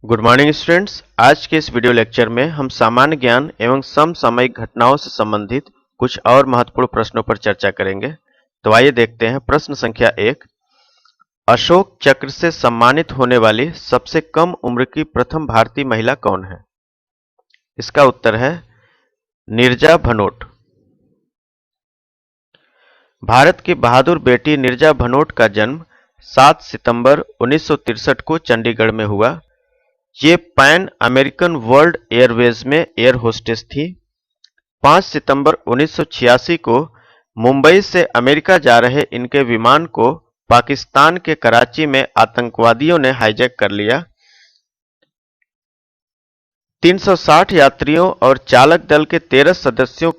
Good morning students. आज के इस वीडियो लेक्चर में हम सामान्य ज्ञान एवं समसामयिक घटनाओं से संबंधित कुछ और महत्वपूर्ण प्रश्नों पर चर्चा करेंगे। तो आइए देखते हैं प्रश्न संख्या 1। अशोक चक्र से सम्मानित होने वाली सबसे कम उम्र की प्रथम भारतीय महिला कौन है? इसका उत्तर है नीरजा भनोट। भारत की बहादुर बेटी नीरजा भनोट का जन्म 7 सितंबर 1963 को चंडीगढ़ में हुआ। ये पैन अमेरिकन वर्ल्ड एयरवेज में एयर होस्टेस थी। 5 सितंबर 1986 को मुंबई से अमेरिका जा रहे इनके विमान को पाकिस्तान के कराची में आतंकवादियों ने हाईजैक कर लिया। 360 यात्रियों और चालक दल के 13 सदस्यों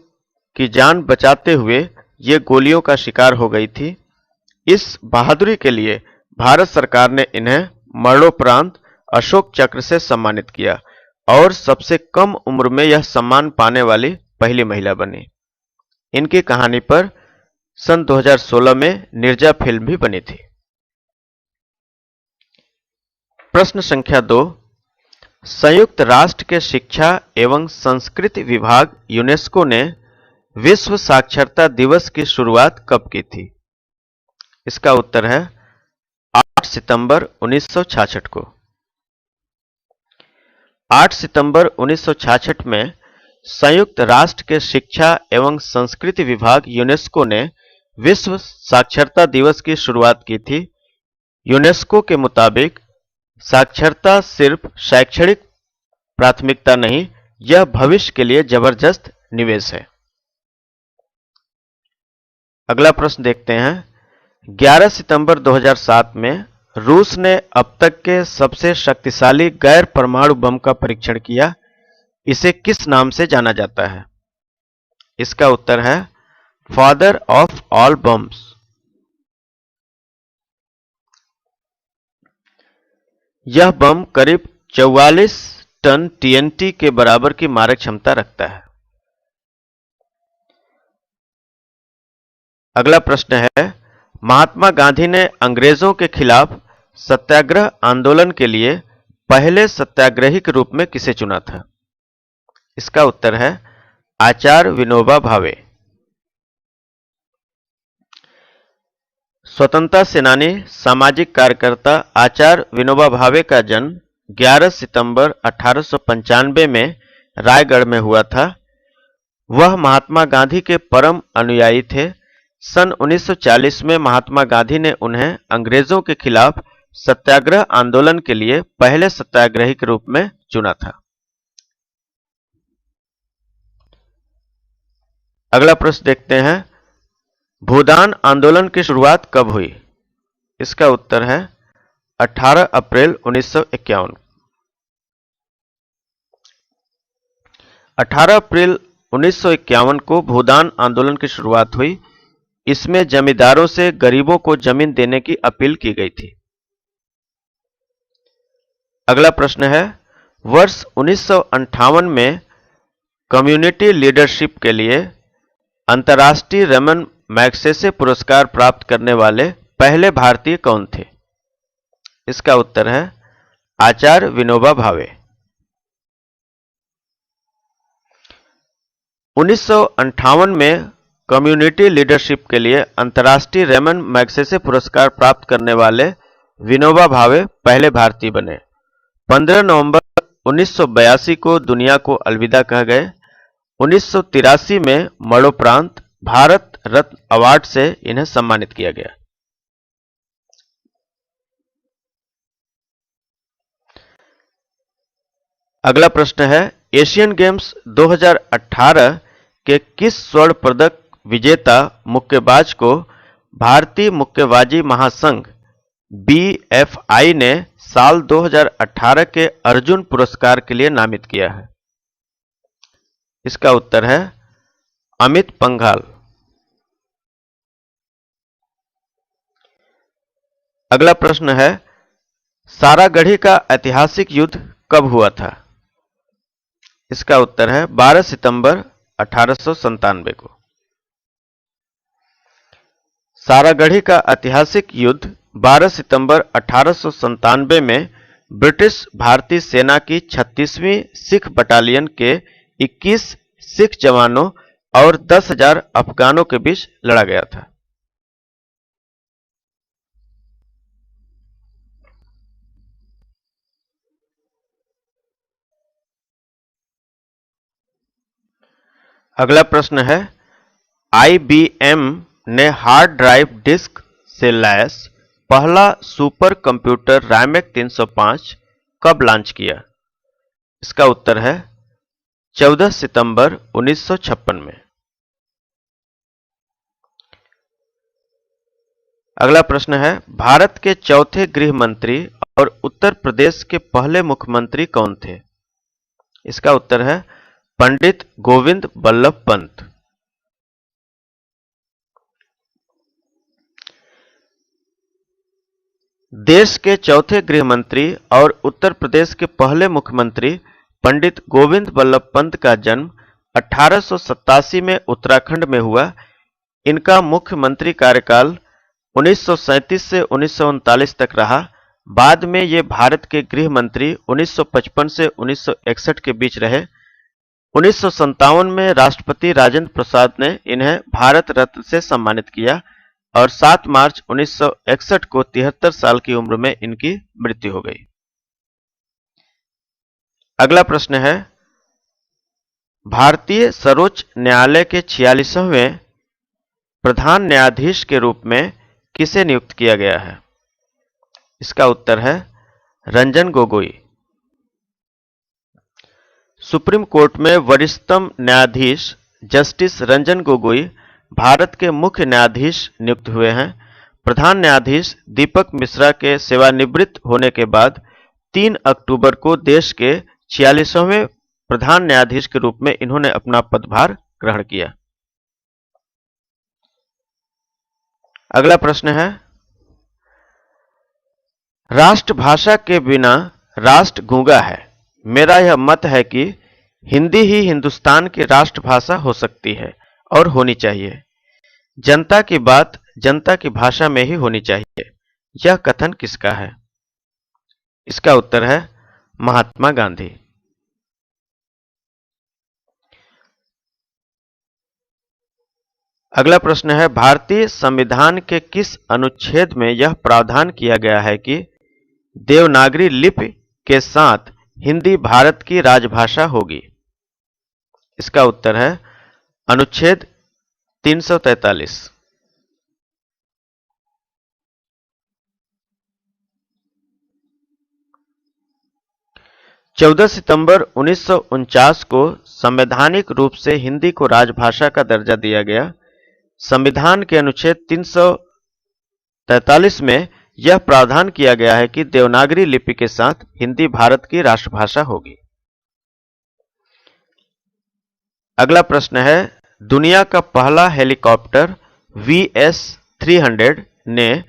की जान बचाते हुए ये गोलियों का शिकार हो गई थी। इस बहादुरी के लिए भारत सरकार ने इन्हें मरणोपरांत अशोक चक्र से सम्मानित किया और सबसे कम उम्र में यह सम्मान पाने वाली पहली महिला बनी। इनकी कहानी पर सन 2016 में नीरजा फिल्म भी बनी थी। प्रश्न संख्या 2। संयुक्त राष्ट्र के शिक्षा एवं संस्कृति विभाग यूनेस्को ने विश्व साक्षरता दिवस की शुरुआत कब की थी? इसका उत्तर है 8 सितंबर 1966 को। 8 सितंबर 1966 में संयुक्त राष्ट्र के शिक्षा एवं संस्कृति विभाग यूनेस्को ने विश्व साक्षरता दिवस की शुरुआत की थी। यूनेस्को के मुताबिक साक्षरता सिर्फ शैक्षणिक प्राथमिकता नहीं, यह भविष्य के लिए जबरदस्त निवेश है। अगला प्रश्न देखते हैं। 11 सितंबर 2007 में रूस ने अब तक के सबसे शक्तिशाली गैर परमाणु बम का परीक्षण किया। इसे किस नाम से जाना जाता है? इसका उत्तर है फादर ऑफ ऑल बम्स। यह बम करीब 44 टन टीएनटी के बराबर की मारक क्षमता रखता है। अगला प्रश्न है। महात्मा गांधी ने अंग्रेजों के खिलाफ सत्याग्रह आंदोलन के लिए पहले सत्याग्रही के रूप में किसे चुना था? इसका उत्तर है आचार्य विनोबा भावे। स्वतंत्रता सेनानी सामाजिक कार्यकर्ता आचार्य विनोबा भावे का जन्म 11 सितंबर 1895 में रायगढ़ में हुआ था। वह महात्मा गांधी के परम अनुयायी थे। सन 1940 में महात्मा गांधी ने उन्हें अंग्रेजों के खिलाफ सत्याग्रह आंदोलन के लिए पहले सत्याग्रही के रूप में चुना था। अगला प्रश्न देखते हैं। भूदान आंदोलन की शुरुआत कब हुई? इसका उत्तर है 18 अप्रैल 1951। 18 अप्रैल 1951 को भूदान आंदोलन की शुरुआत हुई। इसमें जमींदारों से गरीबों को जमीन देने की अपील की गई थी। अगला प्रश्न है। वर्ष 1958 में कम्युनिटी लीडरशिप के लिए अंतर्राष्ट्रीय रमन मैग्सेसे पुरस्कार प्राप्त करने वाले पहले भारतीय कौन थे? इसका उत्तर है आचार्य विनोबा भावे। 1958 में कम्युनिटी लीडरशिप के लिए अंतर्राष्ट्रीय रेमन मैग्सेसे पुरस्कार प्राप्त करने वाले विनोबा भावे पहले भारतीय बने। 15 नवंबर 1982 को दुनिया को अलविदा कह गए। 1983 में मरणोपरांत भारत रत्न अवार्ड से इन्हें सम्मानित किया गया। अगला प्रश्न है। एशियन गेम्स 2018 के किस स्वर्ण पदक विजेता मुक्केबाज को भारतीय मुक्केबाजी महासंघ BFI ने साल 2018 के अर्जुन पुरस्कार के लिए नामित किया है? इसका उत्तर है अमित पंघाल। अगला प्रश्न है। सारागढ़ी का ऐतिहासिक युद्ध कब हुआ था? इसका उत्तर है 12 सितंबर 1897 को। सारागढ़ी का ऐतिहासिक युद्ध 12 सितंबर 1897 में ब्रिटिश भारतीय सेना की 36वीं सिख बटालियन के 21 सिख जवानों और 10,000 अफगानों के बीच लड़ा गया था। अगला प्रश्न है, IBM ने हार्ड ड्राइव डिस्क से लैस पहला सुपर कंप्यूटर रैमेक 305 कब लॉन्च किया? इसका उत्तर है 14 सितंबर 1956 में। अगला प्रश्न है, भारत के चौथे गृह मंत्री और उत्तर प्रदेश के पहले मुख्यमंत्री कौन थे? इसका उत्तर है पंडित गोविंद बल्लभ पंत। देश के चौथे गृह मंत्री और उत्तर प्रदेश के पहले मुख्यमंत्री पंडित गोविंद बल्लभ पंत का जन्म 1887 में उत्तराखंड में हुआ। इनका मुख्यमंत्री कार्यकाल 1937 से 1939 तक रहा। बाद में ये भारत के गृह मंत्री 1955 से 1961 के बीच रहे। 1957 में राष्ट्रपति राजेंद्र प्रसाद ने इन्हें भारत रत्न से सम्मानित किया और 7 मार्च 1961 को 73 साल की उम्र में इनकी मृत्यु हो गई। अगला प्रश्न है, भारतीय सर्वोच्च न्यायालय के 46वें प्रधान न्यायाधीश के रूप में किसे नियुक्त किया गया है? इसका उत्तर है रंजन गोगोई। सुप्रीम कोर्ट में वरिष्ठतम न्यायाधीश जस्टिस रंजन गोगोई भारत के मुख्य न्यायाधीश नियुक्त हुए हैं। प्रधान न्यायाधीश दीपक मिश्रा के सेवानिवृत्त होने के बाद 3 अक्टूबर को देश के 46वें प्रधान न्यायाधीश के रूप में इन्होंने अपना पदभार ग्रहण किया। अगला प्रश्न है, राष्ट्रभाषा के बिना राष्ट्र गूंगा है। मेरा यह मत है कि हिंदी ही हिंदुस्तान की राष्ट्रभाषा हो सकती है और होनी चाहिए। जनता की बात जनता की भाषा में ही होनी चाहिए। यह कथन किसका है? इसका उत्तर है महात्मा गांधी। अगला प्रश्न है, भारतीय संविधान के किस अनुच्छेद में यह प्रावधान किया गया है कि देवनागरी लिपि के साथ हिंदी भारत की राजभाषा होगी? इसका उत्तर है अनुच्छेद 343। चौदह सितंबर 1949 को संवैधानिक रूप से हिंदी को राजभाषा का दर्जा दिया गया। संविधान के अनुच्छेद 343 में यह प्रावधान किया गया है कि देवनागरी लिपि के साथ हिंदी भारत की राष्ट्रभाषा होगी। अगला प्रश्न है, दुनिया का पहला हेलीकॉप्टर VS-300 ने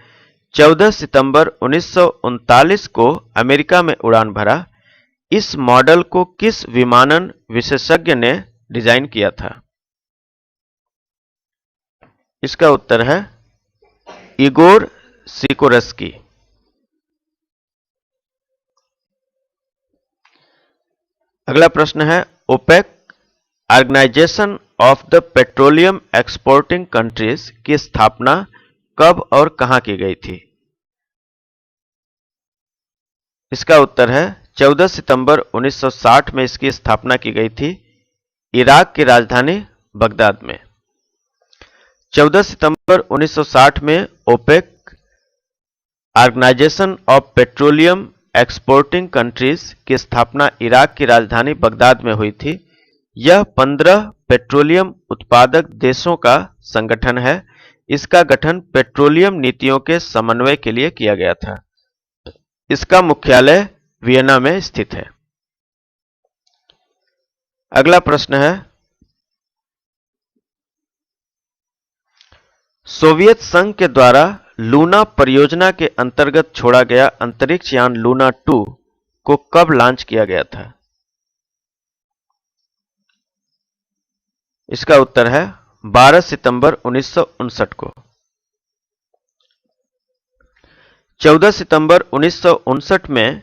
14 सितंबर 1939 को अमेरिका में उड़ान भरा। इस मॉडल को किस विमानन विशेषज्ञ ने डिजाइन किया था? इसका उत्तर है इगोर सिकोरस्की। अगला प्रश्न है, OPEC organization of the petroleum exporting countries की स्थापना कब और कहां की गई थी? इसका उत्तर है 14 सितंबर 1960 में इसकी स्थापना की गई थी, इराक की राजधानी बगदाद में। 14 सितंबर 1960 में OPEC organization of petroleum exporting countries की स्थापना इराक की राजधानी बगदाद में हुई थी। यह 15 पेट्रोलियम उत्पादक देशों का संगठन है। इसका गठन पेट्रोलियम नीतियों के समन्वय के लिए किया गया था। इसका मुख्यालय वियना में स्थित है। अगला प्रश्न है, सोवियत संघ के द्वारा लूना परियोजना के अंतर्गत छोड़ा गया अंतरिक्ष यान लूना 2 को कब लॉन्च किया गया था? इसका उत्तर है 12 सितंबर 1959 को। 14 सितंबर 1959 में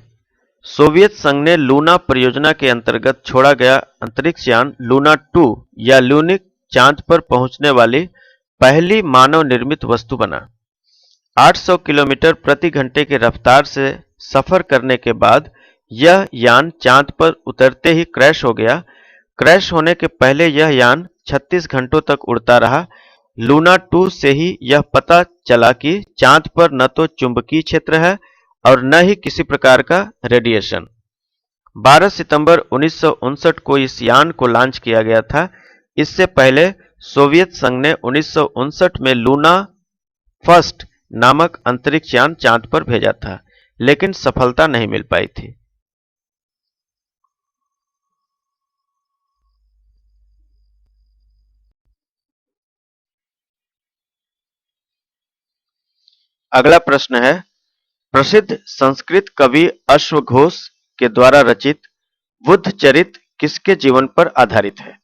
सोवियत संघ ने लूना परियोजना के अंतर्गत छोड़ा गया अंतरिक्ष यान लूना 2 या ल्यूनिक चांद पर पहुंचने वाली पहली मानव निर्मित वस्तु बना। 800 किलोमीटर प्रति घंटे की रफ्तार से सफर करने के बाद यह यान चांद पर उतरते ही क्रैश हो गया। क्रैश होने के पहले यह यान 36 घंटों तक उड़ता रहा। लूना 2 से ही यह पता चला कि चांद पर न तो चुंबकीय क्षेत्र है और न ही किसी प्रकार का रेडिएशन। 12 सितंबर 1959 को इस यान को लॉन्च किया गया था। इससे पहले सोवियत संघ ने 1959 में लूना फर्स्ट नामक अंतरिक्ष यान चांद पर भेजा था, लेकिन सफलता नहीं मिल पाई थी। अगला प्रश्न है, प्रसिद्ध संस्कृत कवि अश्वघोष के द्वारा रचित बुद्ध चरित किसके जीवन पर आधारित है?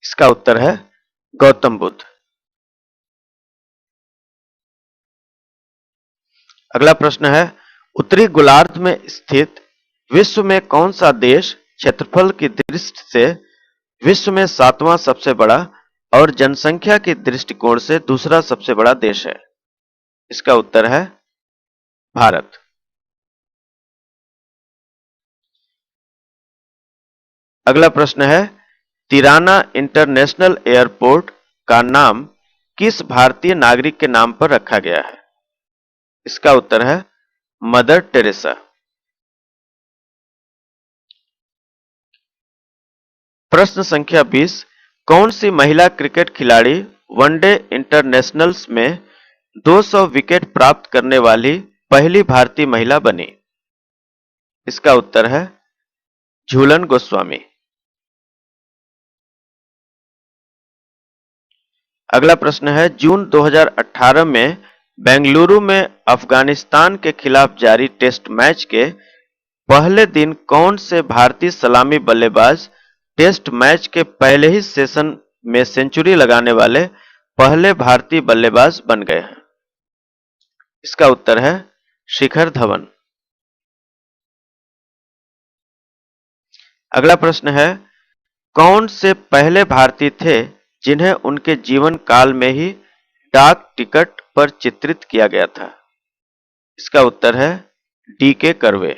इसका उत्तर है गौतम बुद्ध। अगला प्रश्न है, उत्तरी गोलार्ध में स्थित विश्व में कौन सा देश क्षेत्रफल की दृष्टि से विश्व में 7वां सबसे बड़ा और जनसंख्या के दृष्टिकोण से दूसरा सबसे बड़ा देश है? इसका उत्तर है भारत। अगला प्रश्न है, तिराना इंटरनेशनल एयरपोर्ट का नाम किस भारतीय नागरिक के नाम पर रखा गया है? इसका उत्तर है मदर टेरेसा। प्रश्न संख्या 20, कौन सी महिला क्रिकेट खिलाड़ी वनडे इंटरनेशनल्स में 200 विकेट प्राप्त करने वाली पहली भारतीय महिला बनी? इसका उत्तर है झूलन गोस्वामी। अगला प्रश्न है, जून 2018 में बेंगलुरु में अफगानिस्तान के खिलाफ जारी टेस्ट मैच के पहले दिन कौन से भारतीय सलामी बल्लेबाज टेस्ट मैच के पहले ही सेशन में सेंचुरी लगाने वाले पहले भारतीय बल्लेबाज बन गए हैं? इसका उत्तर है शिखर धवन। अगला प्रश्न है, कौन से पहले भारतीय थे जिन्हें उनके जीवन काल में ही डाक टिकट पर चित्रित किया गया था? इसका उत्तर है डी.के. कर्वे।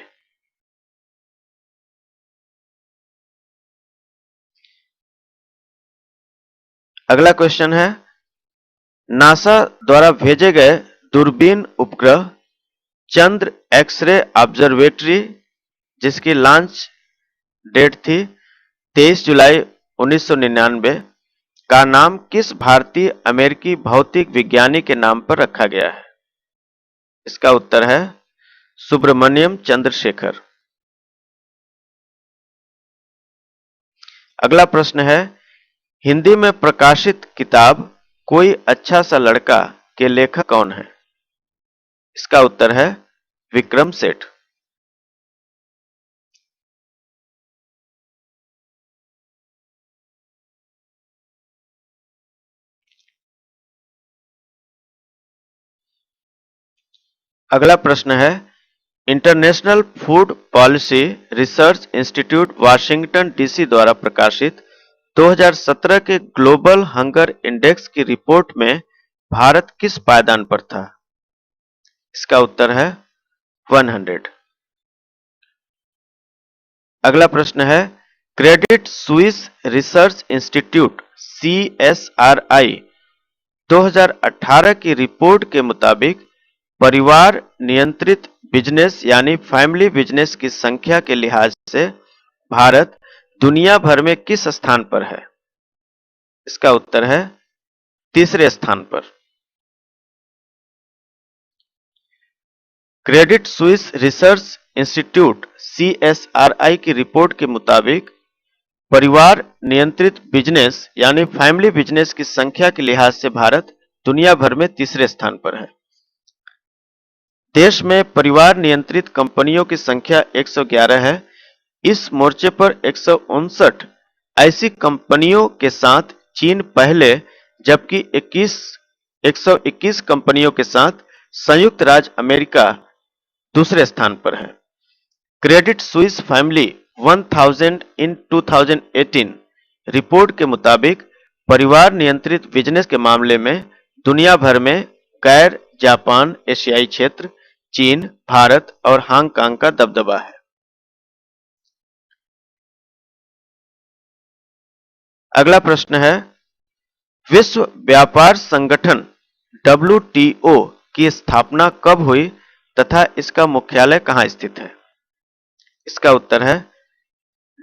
अगला क्वेश्चन है, नासा द्वारा भेजे गए दूरबीन उपग्रह चंद्र एक्स-रे ऑब्जर्वेटरी जिसकी लॉन्च डेट थी 23 जुलाई 1999 का नाम किस भारतीय अमेरिकी भौतिक विज्ञानी के नाम पर रखा गया है? इसका उत्तर है सुब्रमण्यम चंद्रशेखर। अगला प्रश्न है, हिंदी में प्रकाशित किताब कोई अच्छा सा लड़का के लेखक कौन है? इसका उत्तर है विक्रम सेठ। अगला प्रश्न है, international food policy research institute Washington DC द्वारा प्रकाशित 2017 के ग्लोबल हंगर इंडेक्स की रिपोर्ट में भारत किस पायदान पर था? इसका उत्तर है 100। अगला प्रश्न है, Credit Suisse research institute CSRI 2018 की रिपोर्ट के मुताबिक परिवार नियंत्रित बिजनेस यानी फैमिली बिजनेस की संख्या के लिहाज से भारत दुनिया भर में किस स्थान पर है? इसका उत्तर है तीसरे स्थान पर। Credit Suisse research institute CSRI की रिपोर्ट के मुताबिक परिवार नियंत्रित बिजनेस यानी फैमिली बिजनेस की संख्या के लिहाज से भारत दुनिया भर में तीसरे स्थान पर है। देश में परिवार नियंत्रित कंपनियों की संख्या 111 है। इस मोर्चे पर 159 ऐसी कंपनियों के साथ चीन पहले, जबकि 121 कंपनियों के साथ संयुक्त राज्य अमेरिका दूसरे स्थान पर है। क्रेडिट स्विस फैमिली 1000 इन 2018 रिपोर्ट के मुताबिक परिवार नियंत्रित बिजनेस के मामले में दुनिया भर में गैर जापान एशियाई क्षेत्र, चीन, भारत और हांगकांग का दबदबा है। अगला प्रश्न है, विश्व व्यापार संगठन WTO की स्थापना कब हुई तथा इसका मुख्यालय कहाँ स्थित है? इसका उत्तर है,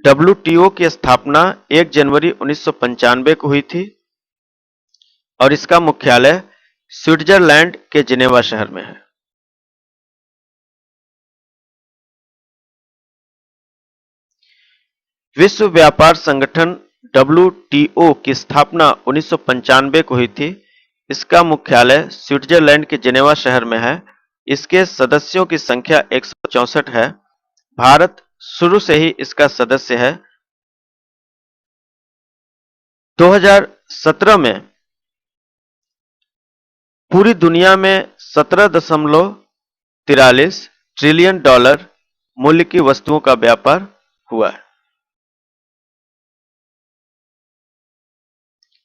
WTO की स्थापना 1 जनवरी 1995 को हुई थी और इसका मुख्यालय स्विट्जरलैंड के जिनेवा शहर में है। विश्व व्यापार संगठन WTO की स्थापना 1995 को हुई थी। इसका मुख्यालय स्विट्जरलैंड के जिनेवा शहर में है। इसके सदस्यों की संख्या 164 है। भारत शुरू से ही इसका सदस्य है। 2017 में पूरी दुनिया में 17.43 ट्रिलियन डॉलर मूल्य की वस्तुओं का व्यापार हुआ है।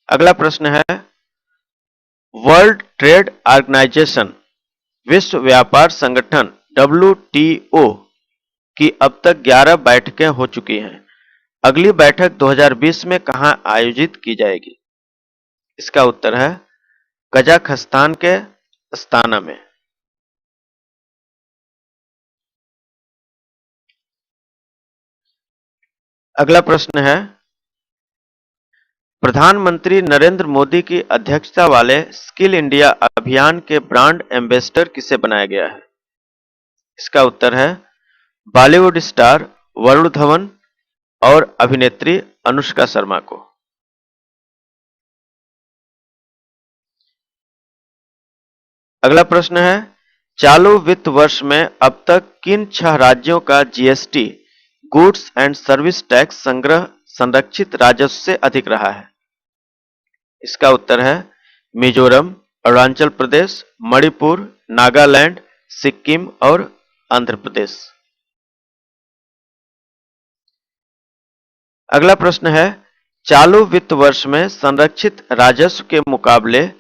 अगला प्रश्न है, वर्ल्ड ट्रेड ऑर्गेनाइजेशन विश्व व्यापार संगठन WTO की अब तक 11 बैठकें हो चुकी हैं। अगली बैठक 2020 में कहां आयोजित की जाएगी? इसका उत्तर है, कजाकिस्तान के अस्ताना में। अगला प्रश्न है, प्रधानमंत्री नरेंद्र मोदी की अध्यक्षता वाले स्किल इंडिया अभियान के ब्रांड एम्बेसडर किसे बनाया गया है? इसका उत्तर है, बॉलीवुड स्टार वरुण धवन और अभिनेत्री अनुष्का शर्मा को। अगला प्रश्न है, चालू वित्त वर्ष में अब तक किन 6 राज्यों का GST goods and service tax संग्रह संरक्षित राजस्व से अधिक रहा है? इसका उत्तर है, मिजोरम, अरुणाचल प्रदेश, मणिपुर, नागालैंड, सिक्किम और आंध्र प्रदेश। अगला प्रश्न है, चालू वित्त वर्ष में संरक्षित राजस्व के मुकाबले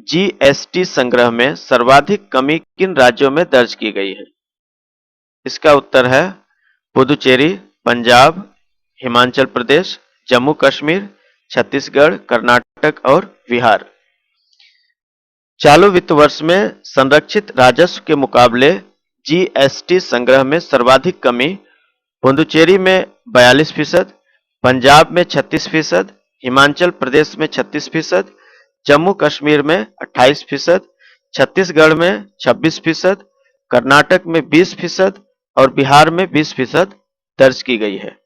GST संग्रह में सर्वाधिक कमी किन राज्यों में दर्ज की गई है? इसका उत्तर है, पुदुचेरी, पंजाब, हिमाचल प्रदेश, जम्मू कश्मीर, छत्तीसगढ़, कर्नाटक और बिहार। चालू वित्त वर्ष में संरक्षित राजस्व के मुकाबले GST संग्रह में सर्वाधिक कमी पुदुचेरी में 42%, पंजाब में 36%, हिमाचल प्रदेश में 36%, जम्मू कश्मीर में 28%, छत्तीसगढ़ में 26%, कर्नाटक में 20% और बिहार में 20% दर्ज की गई है।